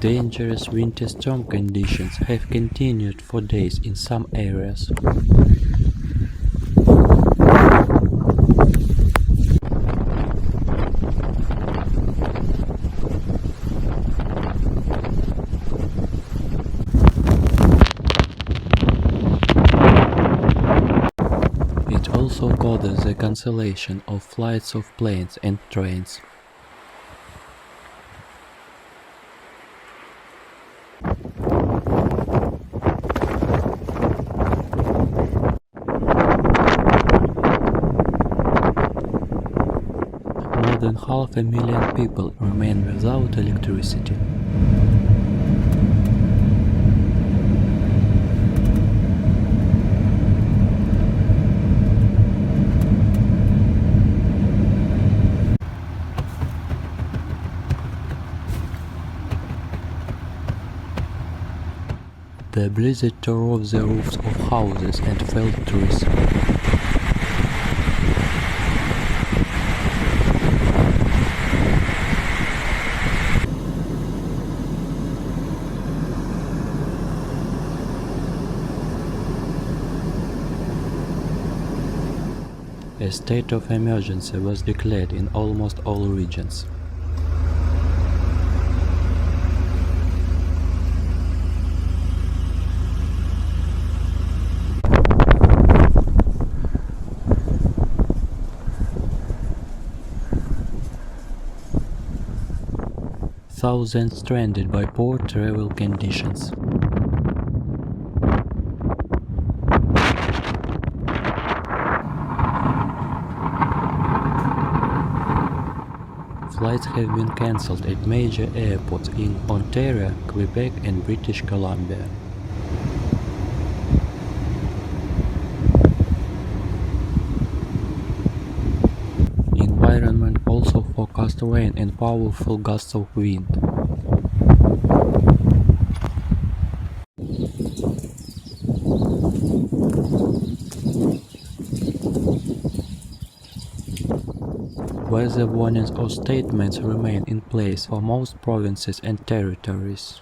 Dangerous winter storm conditions have continued for days in some areas. It also causes the cancellation of flights of planes and trains. More than 500,000 people remain without electricity. The blizzard tore off the roofs of houses and felled trees. A state of emergency was declared in almost all regions. Thousands stranded by poor travel conditions. Flights have been cancelled at major airports in Ontario, Quebec and British Columbia. Environment also forecast rain and powerful gusts of wind. Weather warnings or statements remain in place for most provinces and territories.